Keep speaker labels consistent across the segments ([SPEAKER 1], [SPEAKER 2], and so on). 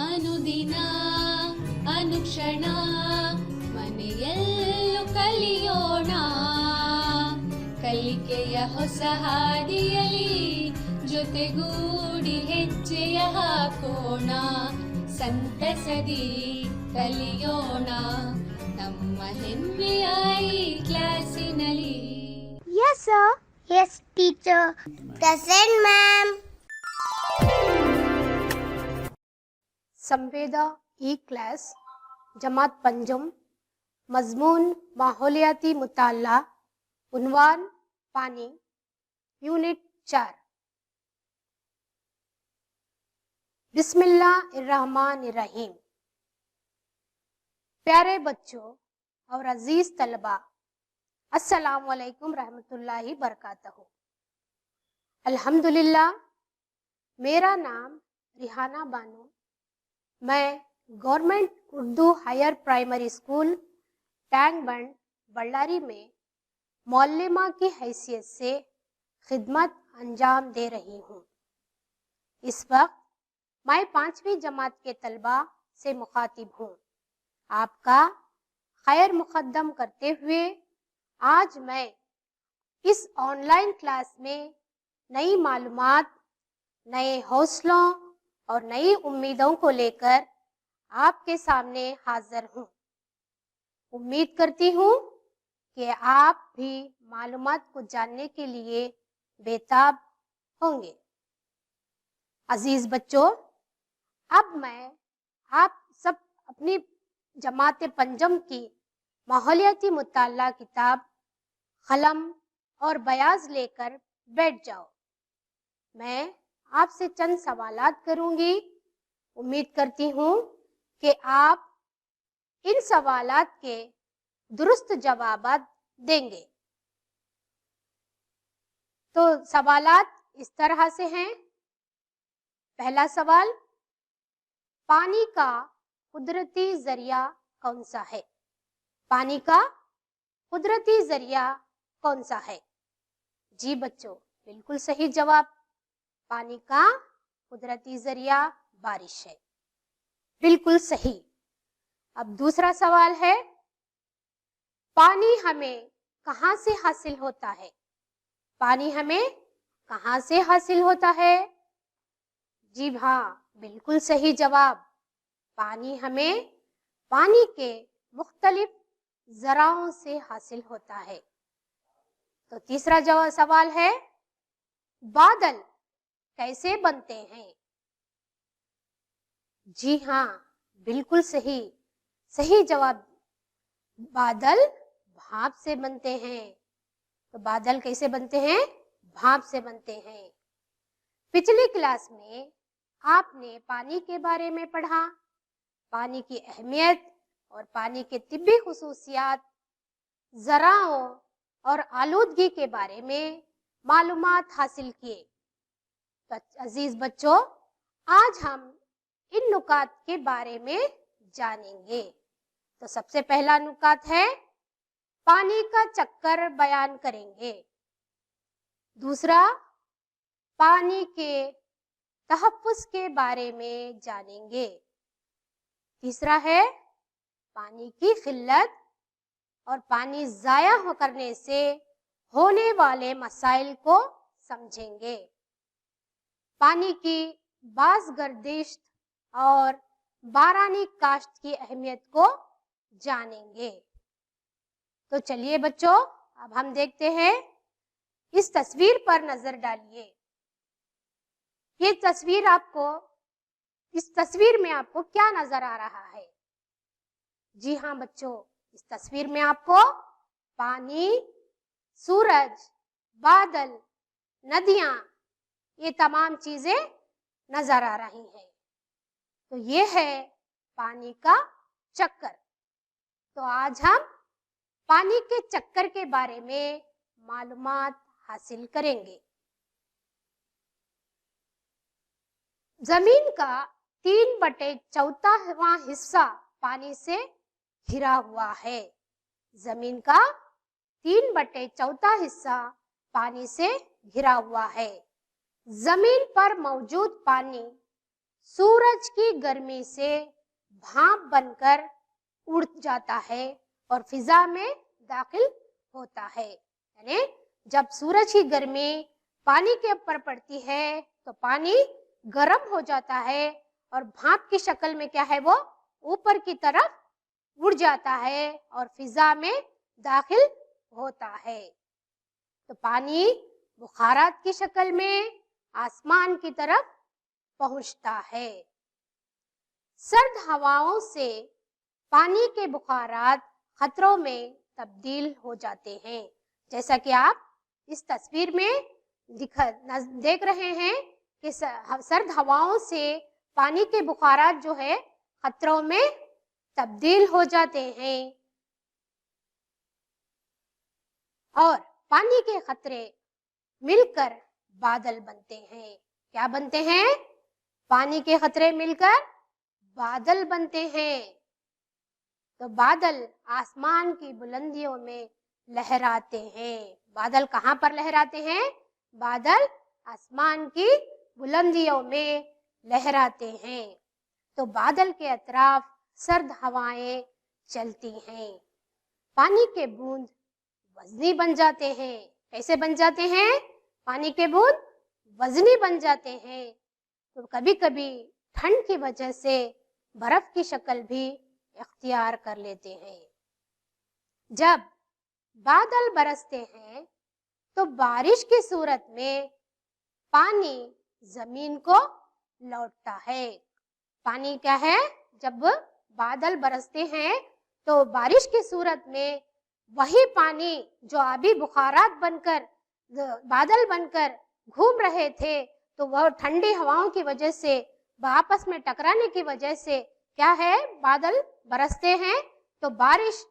[SPEAKER 1] ಅನುದಿನ ಅನುಕ್ಷಣ ಮನೆಯಲ್ಲೂ ಕಲಿಯೋಣ, ಕಲಿಕೆಯ ಹೊಸ ಹಾದಿಯಲಿ ಜೊತೆಗೂಡಿ ಹೆಜ್ಜೆಯ ಹಾಕೋಣ, ಸಂತಸದಿ ಕಲಿಯೋಣ ನಮ್ಮ ಹೆಮ್ಮೆಯ ಈ ಕ್ಲಾಸಿನಲ್ಲಿ.
[SPEAKER 2] Yes, sir. Yes, teacher. Present, ma'am.
[SPEAKER 3] संवेदा ई क्लास जमात पंजम, मजमून माहौलियाती मुताला, उन्वान पानी, यूनिट 4। बिस्मिल्लाहिर्रहमानिर्रहीम। प्यारे बच्चों और अजीज तलबा, अस्सलाम वालेकुम रहमतुल्लाहि बरकातहू। अल्हम्दुलिल्लाह, मेरा नाम रिहाना बानो, मैं government Urdu higher primary school Tank Bund Ballari में मौल्लिमा की हैसियत से खिदमत अंजाम दे रही हूँ। इस वक्त मैं 5वीं जमात के तलबा से मुखातिब हूँ। आपका खैर मुक़द्दम करते हुए आज मैं इस ऑनलाइन क्लास में नई मालूमात, नए हौसलों और नई उम्मीदों को लेकर आपके सामने हाजिर हूँ। उम्मीद करती हूँ कि आप भी मालूमात को जानने के लिए बेताब होंगे। अजीज बच्चों, अब मैं आप सब अपनी जमात पंजम की माहौलियाती मुताला किताब, कलम और बयाज लेकर बैठ जाओ। मैं आपसे चंद सवालात करूंगी। उम्मीद करती हूँ कि आप इन सवालात के दुरुस्त जवाबात देंगे। तो सवालात इस तरह से हैं। पहला सवाल, पानी का कुदरती जरिया कौन सा है? पानी का कुदरती जरिया कौन सा है? जी बच्चों, बिल्कुल सही जवाब। पानी का कुदरती जरिया बारिश है, बिल्कुल सही। अब दूसरा सवाल है, पानी हमें कहाँ से हासिल होता है? पानी हमें कहाँ से हासिल होता है? जी हाँ, बिल्कुल सही जवाब। पानी हमें पानी के मुख्तलिफ जराओं से हासिल होता है। तो तीसरा सवाल है, बादल कैसे बनते हैं? जी हाँ, बिल्कुल सही, सही जवाब। बादल भाप से बनते हैं। तो बादल कैसे बनते हैं? भाप से बनते हैं। पिछली क्लास में आपने पानी के बारे में पढ़ा, पानी की अहमियत और पानी के तिब्बी खुसूसियात, ज़राओं और आलूदगी के बारे में मालूमात हासिल किए। तो अजीज बच्चों, आज हम इन नुकात के बारे में जानेंगे। तो सबसे पहला नुकात है, पानी का चक्कर बयान करेंगे। दूसरा, पानी के तहफ़्फ़ुज़ के बारे में जानेंगे। तीसरा है, पानी की किल्लत और पानी ज़ाया करने से होने वाले मसाइल को समझेंगे। पानी की बाज़ गर्दिश और बारानी काश्त की अहमियत को जानेंगे। तो चलिए बच्चों, अब हम देखते हैं, इस तस्वीर पर नजर डालिए। ये तस्वीर इस तस्वीर में आपको क्या नजर आ रहा है? जी हाँ बच्चों, इस तस्वीर में आपको पानी, सूरज, बादल, नदियां, ये तमाम चीजें नजर आ रही हैं। तो ये है पानी का चक्कर। तो आज हम पानी के चक्कर के बारे में मालूमात हासिल करेंगे। जमीन का 3/4 हिस्सा पानी से घिरा हुआ है। जमीन का 3/4 हिस्सा पानी से घिरा हुआ है। जमीन पर मौजूद पानी सूरज की गर्मी से भाप बनकर उड़ जाता है और फिजा में दाखिल होता है। यानी जब सूरज की गर्मी पानी के ऊपर पड़ती है तो पानी गर्म हो जाता है और भाप की शक्ल में क्या है, वो ऊपर की तरफ उड़ जाता है और फिजा में दाखिल होता है। तो पानी बुखारात की शक्ल में आसमान की तरफ पहुंचता है। सर्द हवाओं से पानी के बुखारात खतरों में तब्दील हो जाते हैं। जैसा कि आप इस तस्वीर में देख रहे हैं कि सर्द हवाओं से पानी के बुखारात जो है खतरों में तब्दील हो जाते हैं और पानी के खतरे मिलकर बादल बनते हैं। क्या बनते हैं? पानी के खतरे मिलकर बादल बनते हैं। तो बादल आसमान की बुलंदियों में लहराते हैं। बादल कहाँ पर लहराते हैं? बादल आसमान की बुलंदियों में लहराते हैं। तो बादल के अतराफ सर्द हवाएं चलती हैं। पानी के बूंद वजनी बन जाते हैं। कैसे बन जाते हैं? पानी के बूंद वजनी बन जाते हैं। तो कभी कभी ठंड की वजह से बर्फ की शक्ल भी इख्तियार कर लेते हैं। जब बादल बरसते हैं तो बारिश की सूरत में पानी जमीन को लौटता है। पानी क्या है? जब बादल बरसते हैं तो बारिश की सूरत में वही पानी जो अभी बुखारात बनकर बादल बनकर घूम रहे थे, तो वह ठंडी हवाओं की वजह से आपस में टकराने की वजह से क्या है, बादल बरसते हैं। तो बारिश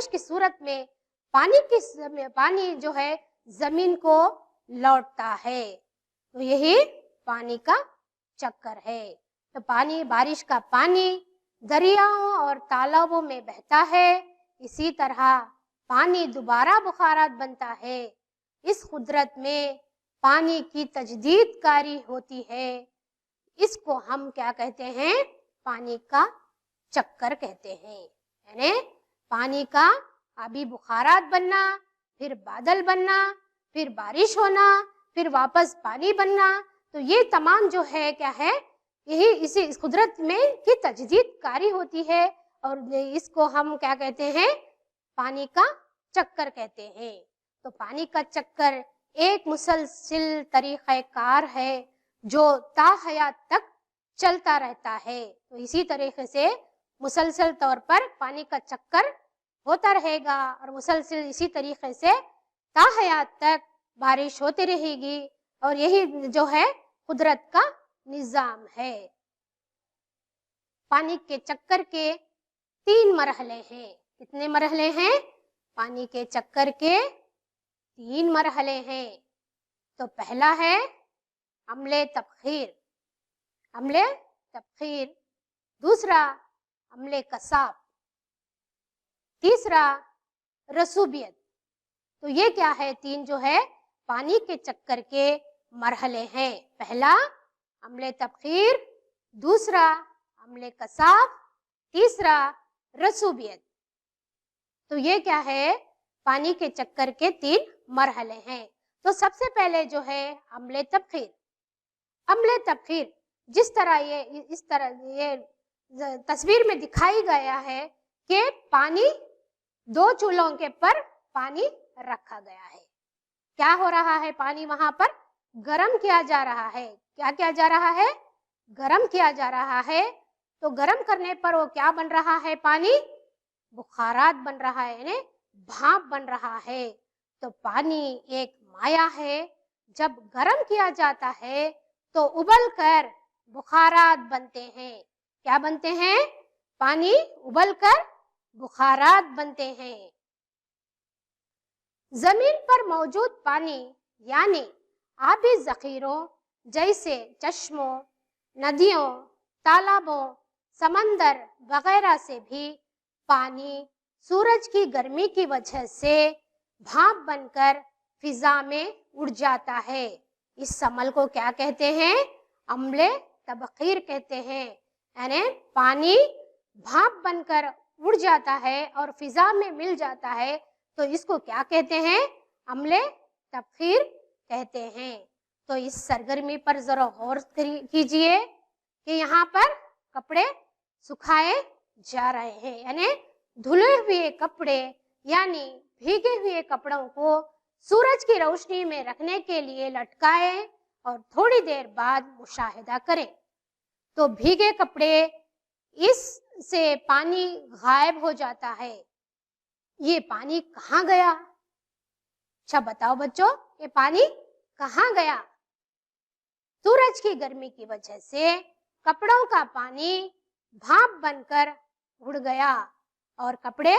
[SPEAKER 3] की सूरत में पानी जो है जमीन को लौटता है। तो यही पानी का चक्कर है। तो बारिश का पानी दरियाओं और तालाबों में बहता है। इसी तरह पानी दोबारा बुखारात बनता है। इस कुदरत में पानी की तजदीद कारी होती है। इसको हम क्या कहते हैं? पानी का चक्कर कहते हैं। यानी पानी का अभी बुखारात बनना, फिर बादल बनना, फिर बारिश होना, फिर वापस पानी बनना। तो ये तमाम जो है क्या है, यही इस कुदरत में की तजदीद कारी होती है और इसको हम क्या कहते हैं? पानी का चक्कर कहते हैं। तो पानी का चक्कर एक मुसलसिल तरीक़ेकार है जो ताहयात तक चलता रहता है। तो इसी तरीके से मुसलसल तौर पर पानी का चक्कर होता रहेगा और मुसलसल इसी तरीके से ताहयात तक बारिश होती रहेगी। और यही जो है कुदरत का निज़ाम है। पानी के चक्कर के 3 मरहले हैं। कितने मरहले हैं? पानी के चक्कर के 3 मरहले हैं। तो पहला है अम्ले तबखीर, दूसरा अम्ले कसाब, तीसरा रसूबियत। तो ये क्या है? 3 जो है पानी के चक्कर के मरहले हैं। पहला अम्ले तबखीर, दूसरा अम्ले कसाब, तीसरा रसूबियत। तो ये क्या है? पानी के चक्कर के 3 मरहले हैं। तो सबसे पहले जो है अम्ले तबखीर जिस तरह ये तस्वीर में दिखाई गया है कि पानी 2 चूल्हों के पर पानी रखा गया है। क्या हो रहा है? पानी वहां पर गरम किया जा रहा है। क्या किया जा रहा है? गरम किया जा रहा है। तो गरम करने पर वो क्या बन रहा है? पानी बुखारात बन रहा है, यानी भाप बन रहा है। तो पानी एक माया है। जब गरम किया जाता है तो उबल कर बुखारात बनते हैं। क्या बनते हैं? पानी उबल कर बुखारात बनते हैं। जमीन पर मौजूद पानी यानी आबी जखीरों जैसे चश्मों, नदियों, तालाबों, समंदर वगैरह से भी पानी सूरज की गर्मी की वजह से भाप बनकर फिजा में उड़ जाता है। इस समल को क्या कहते हैं? अम्ले तबखीर कहते हैं, यानी पानी भाप बनकर उड़ जाता है और फिजा में मिल जाता है, तो इसको क्या कहते हैं? अम्ले तबखीर कहते हैं। तो इस सरगर्मी पर जरा गौर कीजिए कि यहाँ पर कपड़े सुखाए जा रहे हैं, यानी धुले हुए कपड़े यानी भीगे हुए कपड़ों को सूरज की रोशनी में रखने के लिए लटकाएं और थोड़ी देर बाद मुशाहिदा करें। तो भीगे कपड़े, इससे पानी गायब हो जाता है। ये पानी कहाँ गया? अच्छा बताओ बच्चों, ये पानी कहाँ गया? सूरज की गर्मी की वजह से कपड़ों का पानी भाप बनकर उड़ गया और कपड़े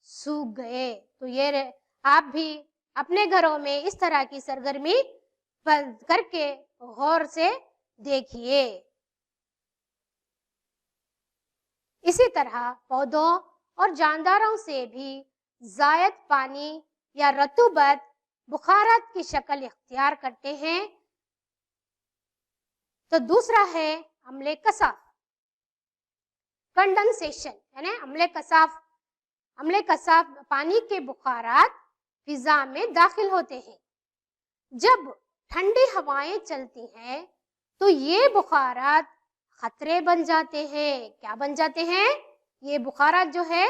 [SPEAKER 3] सूख गए। तो ये आप भी अपने घरों में इस तरह की सरगर्मी करके गौर से देखिए। इसी तरह पौधों और जानदारों से भी जायद पानी या रतूबत बुखारत की शक्ल इख्तियार करते हैं। तो दूसरा है अम्ले कसाफ, कंडेंसेशन, यानी अम्ले कसाफ पानी के बुखारात फिजा में दाखिल होते हैं। जब ठंडी हवाएं चलती हैं तो ये बुखारात खतरे बन जाते हैं। क्या बन जाते हैं? ये बुखारात जो है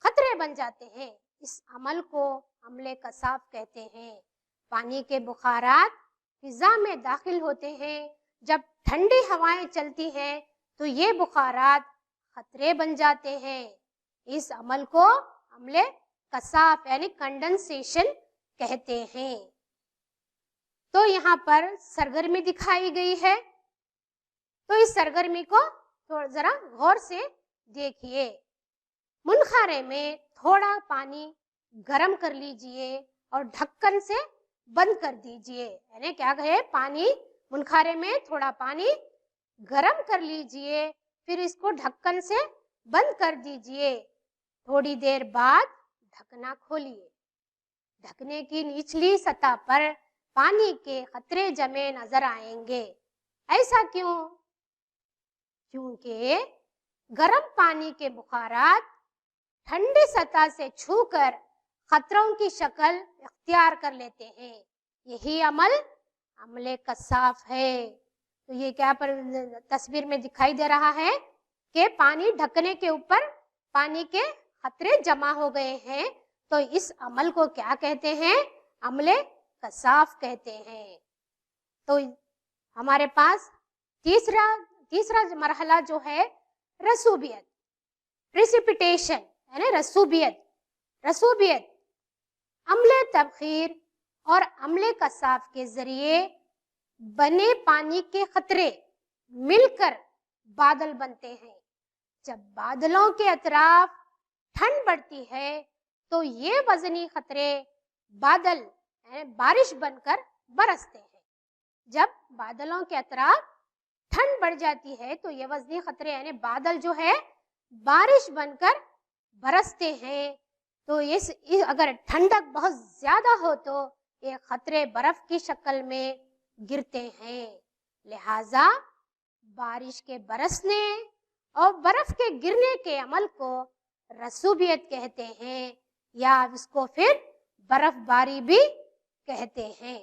[SPEAKER 3] खतरे बन जाते हैं। इस अमल को अम्ले कसाफ कहते हैं। पानी के बुखारात फिजा में दाखिल होते हैं। जब ठंडी हवाएं चलती हैं तो ये बुखारात खतरे बन जाते हैं। इस अमल को अम्ले कसाफ यानी कंडेंसेशन कहते हैं। तो यहाँ पर सरगर्मी दिखाई गई है। तो इस सरगर्मी को थोड़ा जरा गौर से देखिए। मुनखारे में थोड़ा पानी गरम कर लीजिए और ढक्कन से बंद कर दीजिए। यानी क्या कहे, पानी मुनखारे में थोड़ा पानी गरम कर लीजिए, फिर इसको ढक्कन से बंद कर दीजिए। थोड़ी देर बाद ढकना खोलिए। ढकने की निचली सतह पर पानी के खतरे जमे नजर आएंगे। ऐसा क्यों? क्योंकि गर्म पानी के बुखारात ठंडी सतह से छूकर खतरों की शक्ल इख्तियार कर लेते हैं। यही अमल अम्ले कसाफ है। तो ये क्या पर तस्वीर में दिखाई दे रहा है कि पानी ढकने के ऊपर पानी के खतरे जमा हो गए हैं। तो इस अमल को क्या कहते हैं? अम्ले कसाफ कहते हैं। तो हमारे पास तीसरा मरहला जो है रसूबियत, प्रेसिपिटेशन यानी रसूबियत अम्ले तबखीर और अम्ले कसाफ के जरिए बने पानी के खतरे मिलकर बादल बनते हैं। जब बादलों के अतराफ ठंड बढ़ती है तो ये वजनी खतरे बादल बारिश बनकर बरसते हैं। जब बादलों के अतराफ ठंड बढ़ जाती है तो ये वजनी खतरे यानी बादल जो है बारिश बनकर बरसते हैं। तो अगर ठंडक बहुत ज्यादा हो तो ये खतरे बर्फ की शक्ल में गिरते हैं। लिहाजा बारिश के बरसने और बर्फ के गिरने के अमल को रसूबियत कहते हैं या इसको फिर बर्फबारी भी कहते हैं।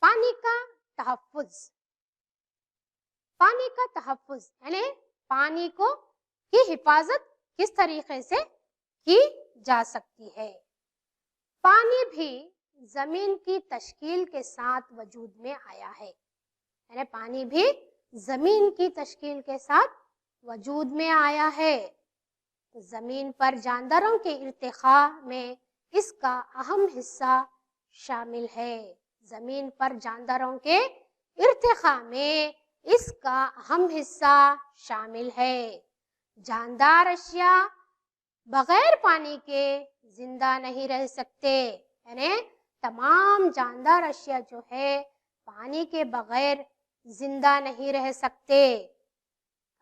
[SPEAKER 3] पानी का तहफ्फुज यानी पानी की हिफाजत किस तरीके से की जा सकती है। पानी भी जमीन की तश्कील के साथ वजूद में आया है, यानी पानी भी जमीन की तश्कील के साथ वजूद में आया है। तो जमीन पर जानदारों के इर्तिखा में इसका अहम हिस्सा शामिल है। जमीन पर जानदारों के इर्तिखा में इसका अहम हिस्सा शामिल है। जानदार अशिया बगैर पानी के जिंदा नहीं रह सकते, यानी तमाम जानदार अशिया जो है पानी के बगैर जिंदा नहीं रह सकते।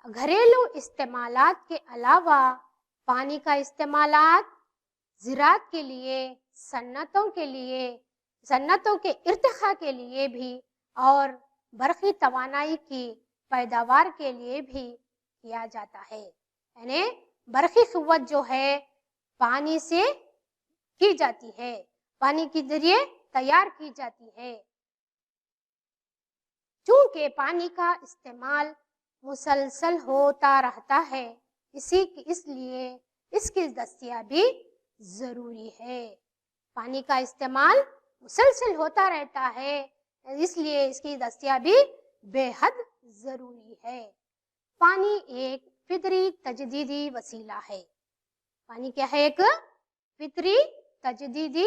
[SPEAKER 3] घरेलू इस्तेमालात के अलावा पानी का इस्तेमालात ज़राअत के लिए, सन्नतों के इर्तिखा के लिए भी اور برقی توانائی کی پیداوار کے لیے بھی کیا جاتا ہے. یعنی برقی قوت جو ہے پانی سے کی جاتی ہے، پانی کے ذریعے تیار کی جاتی ہے. چونکہ پانی کا استعمال مسلسل ہوتا رہتا ہے، اس لیے اس کی دستیابی ضروری ہے. پانی کا استعمال مسلسل ہوتا رہتا ہے، اس لیے اس کی دستیابی بے حد ضروری ہے. پانی ایک فطری تجدیدی وسیلہ ہے. پانی کیا ہے؟ ایک فطری تجدیدی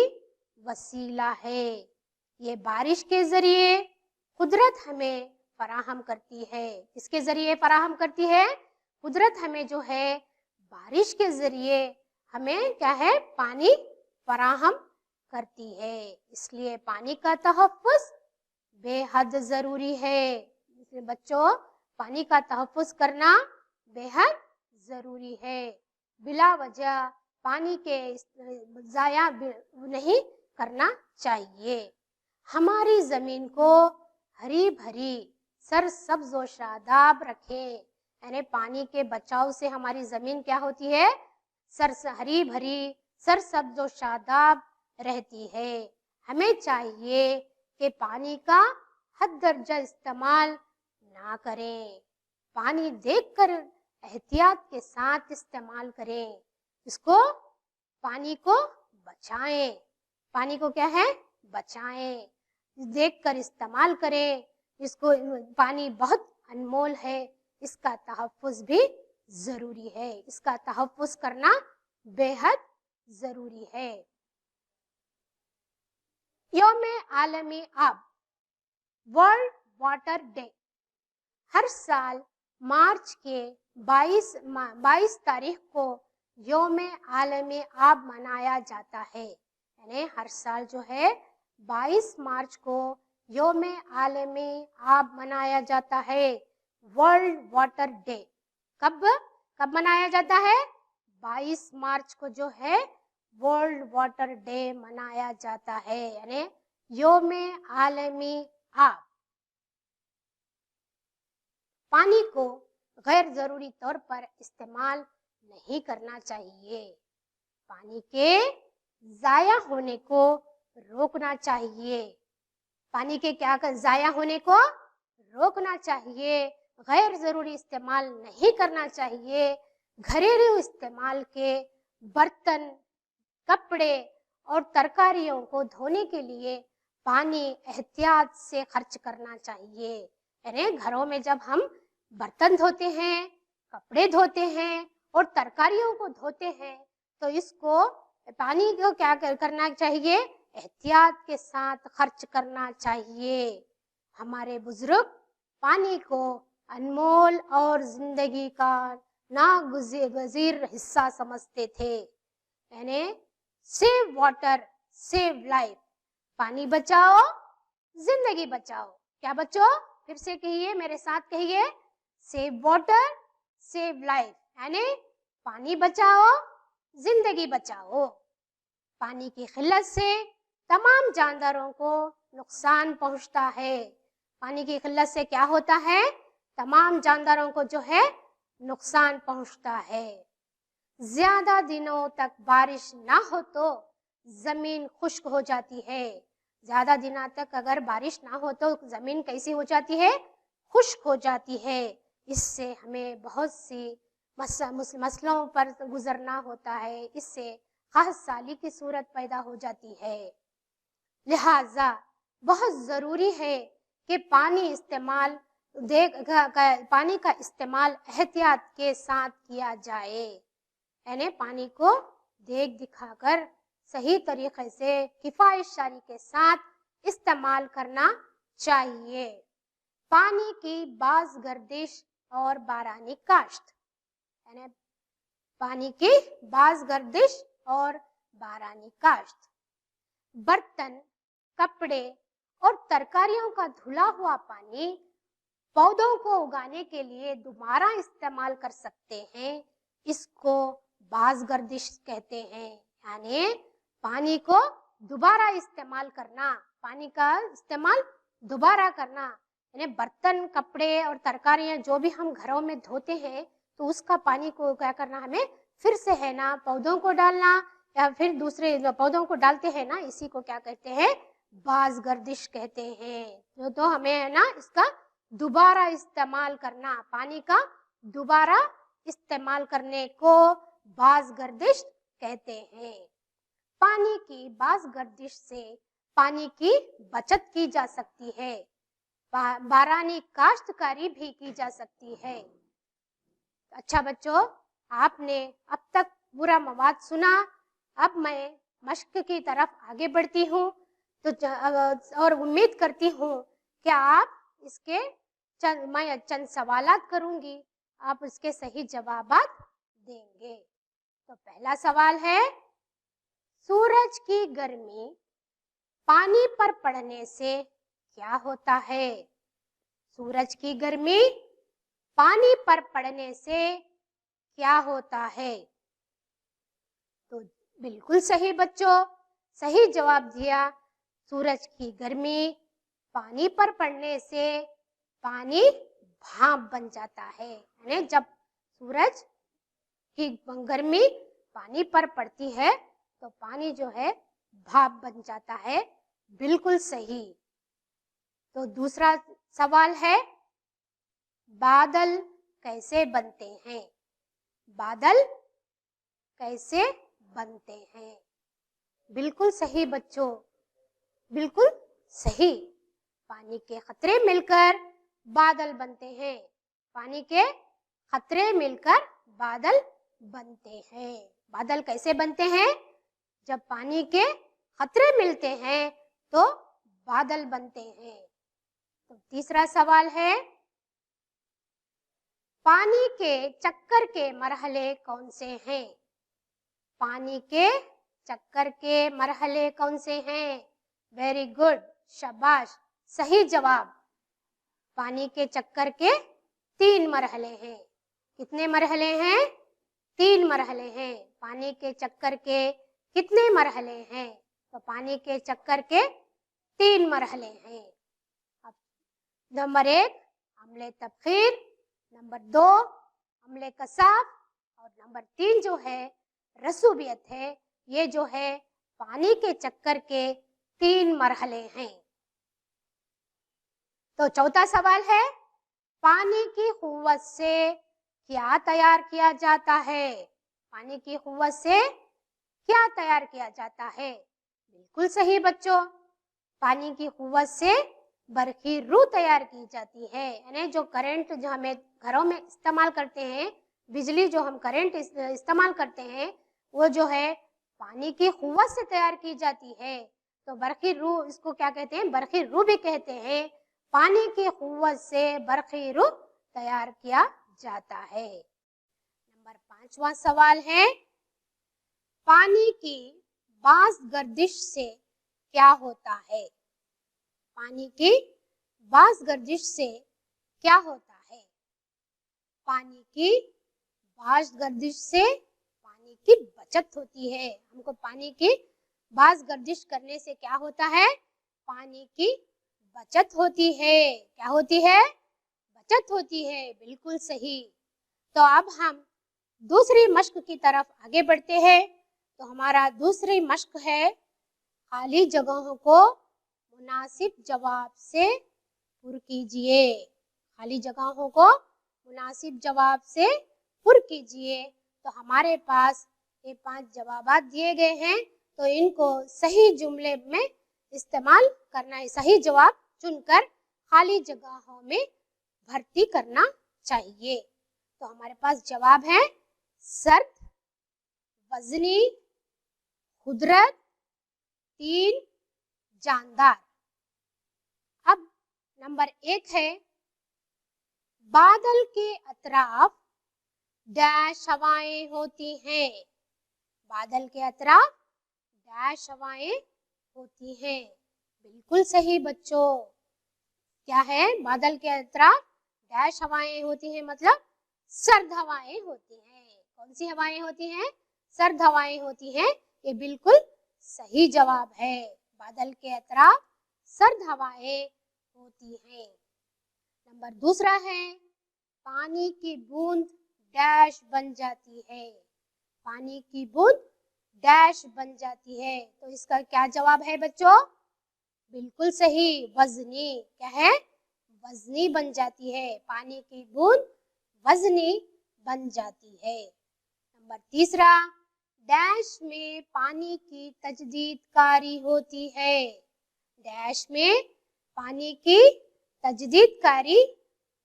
[SPEAKER 3] وسیلہ ہے. یہ بارش کے ذریعے قدرت ہمیں فراہم کرتی ہے. اس کے ذریعے فراہم کرتی ہے قدرت ہمیں جو ہے بارش کے ذریعے ہمیں کیا ہے پانی فراہم کرتی ہے. اس لیے پانی کا تحفظ بے حد ضروری ہے. بچوں، پانی کا تحفظ کرنا بے حد ضروری ہے. بلا وجہ پانی کے ضائع نہیں کرنا چاہیے. ہماری زمین کو ہری بھری سرسبز و شاداب رکھیں. یعنی پانی کے بچاؤ سے ہماری زمین کیا ہوتی ہے؟ ہری بھری سرسبز و شاداب رہتی ہے. ہمیں چاہیے کہ پانی کا حد درجہ استعمال نہ کریں. پانی دیکھ کر احتیاط کے ساتھ استعمال کریں. پانی کو بچائیں. پانی کو کیا ہے؟ بچائیں. دیکھ کر استعمال کریں. پانی بہت انمول ہے، اس کا تحفظ بھی ضروری ہے. اس کا تحفظ کرنا بے حد ضروری ہے. یوم عالمی آب، ورلڈ واٹر ڈے، ہر سال مارچ کے 22 تاریخ کو یوم عالمی آب منایا جاتا ہے. یعنی ہر سال جو ہے 22 مارچ کو یوم عالمی آب منایا جاتا ہے. ورلڈ واٹر ڈے کب منایا جاتا ہے؟ 22 مارچ کو جو ہے ورلڈ واٹر ڈے منایا جاتا ہے. یعنی یوم عالمی آب. پانی کو غیر ضروری طور پر استعمال نہیں کرنا چاہیے. پانی کے ضائع ہونے کو روکنا چاہیے. پانی کے ضائع ہونے کو روکنا چاہیے. غیر ضروری استعمال نہیں کرنا چاہیے. گھریلو استعمال کے برتن، کپڑے اور ترکاریوں کو دھونے کے لیے پانی احتیاط سے خرچ کرنا چاہیے. یعنی گھروں میں جب ہم برتن دھوتے ہیں، کپڑے دھوتے ہیں اور ترکاریوں کو دھوتے ہیں تو اس کو پانی کو کیا کرنا چاہیے؟ احتیاط کے ساتھ خرچ کرنا چاہیے. ہمارے بزرگ پانی کو انمول اور زندگی کا ناگزیر حصہ سمجھتے تھے. یعنی سیو واٹر سیو لائف. پانی بچاؤ، زندگی بچاؤ. کیا بچو؟ پھر سے کہیے، میرے ساتھ کہیے، سیو واٹر سیو لائف. یعنی پانی بچاؤ، زندگی بچاؤ. پانی کی قلت سے تمام جانداروں کو نقصان پہنچتا ہے. پانی کی قلت سے کیا ہوتا ہے؟ تمام جانداروں کو جو ہے نقصان پہنچتا ہے. زیادہ دنوں تک بارش نہ ہو تو زمین خشک ہو جاتی ہے. زیادہ دنوں تک اگر بارش نہ ہو تو زمین کیسی ہو جاتی ہے؟ خشک ہو جاتی ہے. اس سے ہمیں بہت سی مسئلوں پر گزرنا ہوتا ہے. اس سے قحط سالی کی صورت پیدا ہو جاتی ہے. لہذا بہت ضروری ہے کہ پانی کا استعمال احتیاط کے ساتھ کیا جائے. یعنی پانی کو دیکھ دکھا کر صحیح طریقے سے کفایت شاری کے ساتھ استعمال کرنا چاہیے. پانی کی باز گردش اور بارانی کاشت. یعنی پانی کی باز گردش اور بارانی کاشت. برتن، کپڑے اور ترکاریوں کا دھلا ہوا پانی پودوں کو اگانے کے لیے دوبارہ استعمال کر سکتے ہیں. اس کو باز گردش کہتے ہیں. یعنی پانی کو دوبارہ استعمال کرنا. پانی کا استعمال दोबारा करना, यानी बर्तन, कपड़े और तरकारियां जो भी हम घरों में धोते हैं तो उसका पानी को क्या करना, हमें फिर से है ना पौधों को डालना या फिर दूसरे पौधों को डालते हैं ना, इसी को क्या कहते हैं, बाज गर्दिश कहते हैं। तो हमें है ना इसका दोबारा इस्तेमाल करना, पानी का दोबारा इस्तेमाल करने को बाज गर्दिश कहते हैं। पानी की बाज गर्दिश से पानी की बचत की जा सकती है, बारानी काश्तकारी भी की जा सकती है। अच्छा बच्चों, आपने अब तक पूरा मवाद सुना। अब मैं मश्क की तरफ आगे बढ़ती हूँ और उम्मीद करती हूँ कि आप इसके मैं चंद सवालात करूंगी, आप इसके सही जवाबात देंगे। तो पहला सवाल है, सूरज की गर्मी पानी पर पड़ने से क्या होता है? सूरज की गर्मी पानी पर पड़ने से क्या होता है? तो बिल्कुल सही बच्चों, सही जवाब दिया। सूरज की गर्मी पानी पर पड़ने से पानी भाप बन जाता है, यानी जब सूरज की गर्मी पानी पर पड़ती है तो पानी जो है भाप बन जाता है। बिल्कुल सही। तो दूसरा सवाल है, बादल कैसे बनते हैं? बादल कैसे बनते हैं? बिल्कुल सही बच्चों, बिल्कुल सही। पानी के खतरे मिलकर बादल बनते हैं, पानी के खतरे मिलकर बादल बनते हैं। बादल कैसे बनते हैं? जब पानी के खतरे मिलते हैं तो बादल बनते हैं। तो तीसरा सवाल है, पानी के चक्कर के मरहले कौन से हैं? पानी के चक्कर के मरहले कौन से हैं? वेरी गुड, शाबाश, सही जवाब। पानी के चक्कर के 3 मरहले हैं। कितने मरहले हैं? 3 मरहले हैं। पानी के चक्कर के कितने मरहले हैं? तो पानी के चक्कर के 3 मरहले हैं। अब नंबर 1 अम्ले तबखीर, नंबर 2 अम्ले कसाब और नंबर 3 जो है रसूबियत है। ये जो है पानी के चक्कर के 3 मरहले हैं। तो चौथा सवाल है, पानी की कुव्वत से क्या तैयार किया जाता है? पानी की कुव्वत से क्या तैयार किया जाता है? बिल्कुल सही बच्चों, पानी की कुव्वत से बरखी रूह तैयार की जाती है, यानी जो करंट जो हमें घरों में इस्तेमाल करते हैं, बिजली जो हम करंट इस्तेमाल करते हैं, वो जो है पानी की कुव्वत से तैयार की जाती है। तो बरखी रूह, इसको क्या कहते हैं? बरखी रूह भी कहते हैं। पानी की कुव्वत से बरखी रूह तैयार किया जाता है। नंबर 5वां सवाल है, पानी की बाज गर्दिश से क्या होता है? पानी की बाज गर्दिश से क्या होता है? पानी की बाज गर्दिश से पानी की बचत होती है। हमको पानी की बाज गर्दिश करने से क्या होता है? पानी की बचत होती है। क्या होती है? बचत होती है। बिल्कुल सही। तो अब हम दूसरी मश्क की तरफ आगे बढ़ते हैं। तो हमारा दूसरी मश्क है, खाली जगहों को मुनासिब जवाब से पुर कीजिए। खाली जगहों को मुनासिब जवाब से पुर कीजिए। तो हमारे पास ये 5 जवाबात दिए गए हैं, तो इनको सही जुमले में इस्तेमाल करना है। सही जवाब चुनकर खाली जगहों में भर्ती करना चाहिए। तो हमारे पास जवाब है, सर्द, वजनी, खुदरत, 3, जानदार। अब नंबर 1 है, बादल के अतराफ डैश हवाएं होती हैं। बादल के अतराफ डैश हवाएं होती हैं। बिल्कुल सही बच्चों। क्या है? बादल के अतराफ डैश हवाएं होती हैं, मतलब सर्द हवाएं होती हैं। कौन सी हवाएं होती हैं? सर्द हवाएं होती हैं। ये बिल्कुल सही जवाब है। बादल के अतराफ सर्द हवाएं होती हैं। नंबर दूसरा है पानी की बूंद डैश बन जाती है। पानी की बूंद डैश बन जाती है, तो इसका क्या जवाब है बच्चों? बिल्कुल सही, वजनी। क्या है? वजनी बन जाती है। पानी की बूंद वजनी बन जाती है। नंबर तीसरा, डैश में पानी की तजदीद कारी होती है। डैश में पानी की तजदीद कारी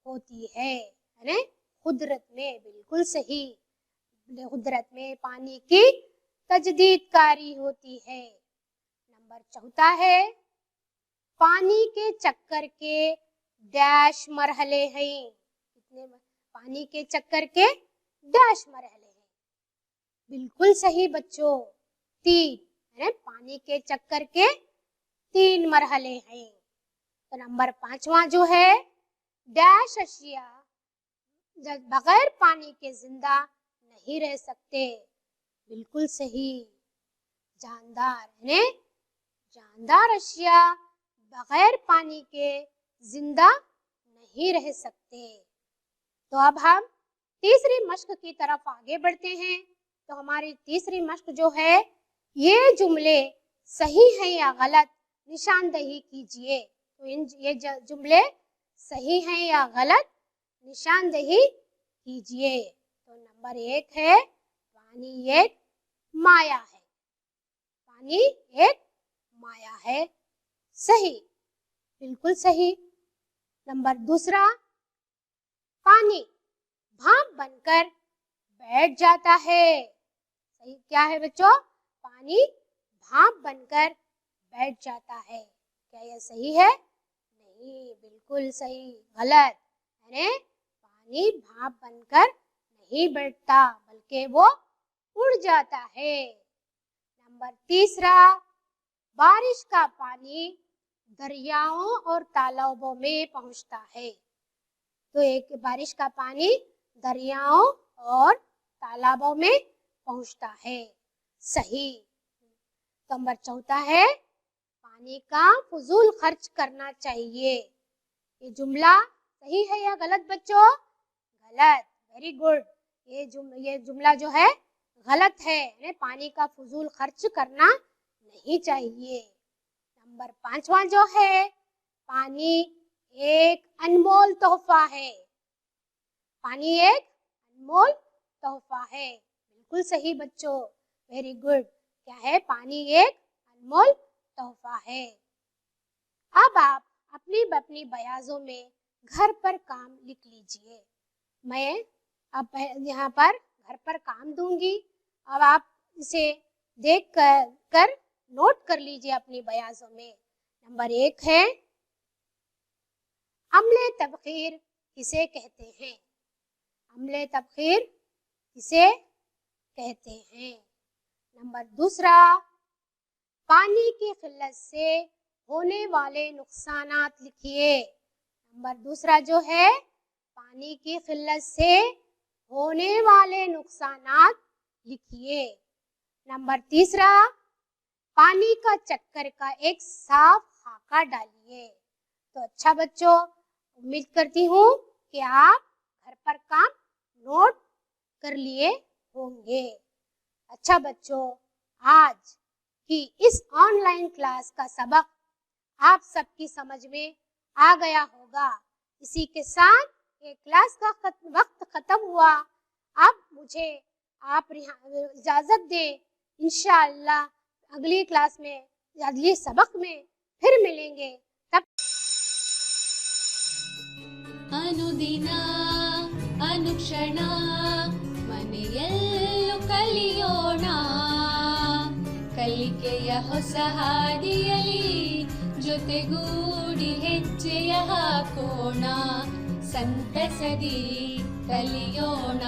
[SPEAKER 3] होती है ना? कुदरत में, बिल्कुल सही, कुदरत में पानी की तजदीद कारी होती है। नंबर चौथा है पानी के चक्कर के डैश मरहले हैं। कितने? पानी के चक्कर के डैश मरहले हैं। बिल्कुल सही बच्चों, 3 है। पानी के चक्कर के 3 मरहले हैं। तो नंबर 5वां जो है डैश अशिया बगैर पानी के जिंदा नहीं रह सकते। बिल्कुल सही, जानदार है। जानदार अशिया बगैर पानी के जिंदा नहीं रह सकते। तो अब हम तीसरी मश्क की तरफ आगे बढ़ते हैं। तो हमारी तीसरी मश्क जो है, ये जुमले सही हैं या गलत निशानदही कीजिए। तो ये जुमले सही हैं या गलत निशानदही कीजिए। तो नंबर 1 है पानी एक माया है। पानी एक माया है, सही, बिल्कुल सही। नंबर दूसरा, पानी भाप बनकर बैठ जाता है। सही क्या है बच्चों? पानी भाप बनकर बैठ जाता है। क्या यह सही है? नहीं, बिल्कुल सही, गलत है। पानी भाप बनकर नहीं बैठता, बल्कि वो उड़ जाता है। नंबर तीसरा, बारिश का पानी दरियाओं और तालाबों में पहुंचता है। तो एक बारिश का पानी दरियाओं और तालाबों में पहुंचता है, सही। नंबर 4 है पानी का फजूल खर्च करना चाहिए। ये जुमला सही है या गलत बच्चों? गलत, वेरी गुड। ये जुमला जो है गलत है। पानी का फजूल खर्च करना नहीं चाहिए। नंबर 5वां जो है पानी एक अनमोल तोहफा है। पानी एक अनमोल तोहफा है, बिल्कुल सही बच्चों, वेरी गुड। क्या है? पानी एक अनमोल तोहफा है। अब आप अपनी बयाजों में घर पर काम लिख लीजिए। मैं अब यहाँ पर घर पर काम दूंगी। अब आप इसे देख कर नोट कर लीजिए अपनी बयाजों में। नंबर 1 है अम्ले तबखीर किसे कहते हैं? अम्ले तबखीर किसे कहते हैं? नंबर 2, पानी की किल्लत से होने वाले नुकसानात लिखिए। नंबर 2 जो है पानी की किल्लत से होने वाले नुकसानात लिखिए। नंबर 3, पानी का चक्कर का एक साफ खाका डालिए। तो अच्छा बच्चों, उम्मीद करती हूँ कि आप घर पर काम नोट कर लिए होंगे। अच्छा बच्चों, आज की इस ऑनलाइन क्लास का सबक आप सबकी समझ में आ गया होगा। इसी के साथ ये क्लास का वक्त खत्म हुआ। अब मुझे आप इजाजत दें। इंशाअल्लाह अगली क्लास में, अगली सबक में फिर मिलेंगे। तब
[SPEAKER 1] ಅನುದಿನ ಅನುಕ್ಷಣ ಮನೆಯಲ್ಲೂ ಕಲಿಯೋಣ, ಕಲಿಕೆಯ ಹೊಸ ಹಾದಿಯಲಿ ಜೊತೆಗೂಡಿ ಹೆಜ್ಜೆಯ ಹಾಕೋಣ, ಸಂತಸದಿ ಕಲಿಯೋಣ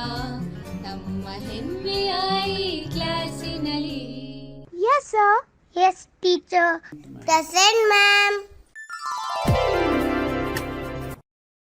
[SPEAKER 1] ನಮ್ಮ ಹೆಮ್ಮೆಯ ಈ ಕ್ಲಾಸಿನಲ್ಲಿ.
[SPEAKER 2] Yes, sir. Yes, teacher. Present, ma'am.